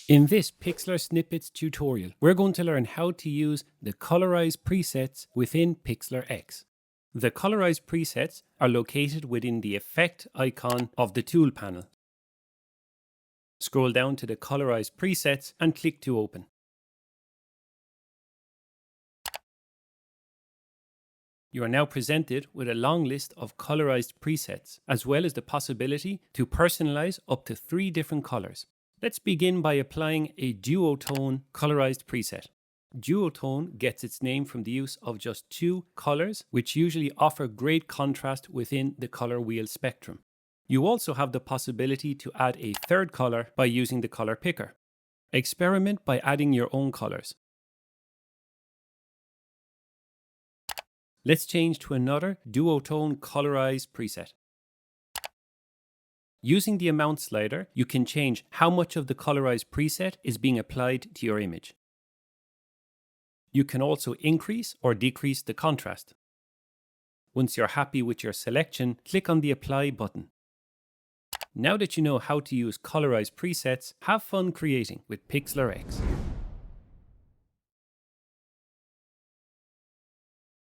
In this Pixlr Snippets tutorial, we're going to learn how to use the Colorize presets within Pixlr X. The Colorize presets are located within the Effect icon of the Tool panel. Scroll down to the Colorize presets and click to open. You are now presented with a long list of colorized presets, as well as the possibility to personalize up to 3 different colors. Let's begin by applying a duotone colorized preset. Duotone gets its name from the use of just 2 colors, which usually offer great contrast within the color wheel spectrum. You also have the possibility to add a 3rd color by using the color picker. Experiment by adding your own colors. Let's change to another duotone colorized preset. Using the amount slider, you can change how much of the colorized preset is being applied to your image. You can also increase or decrease the contrast. Once you're happy with your selection, click on the Apply button. Now that you know how to use colorized presets, have fun creating with Pixlr X.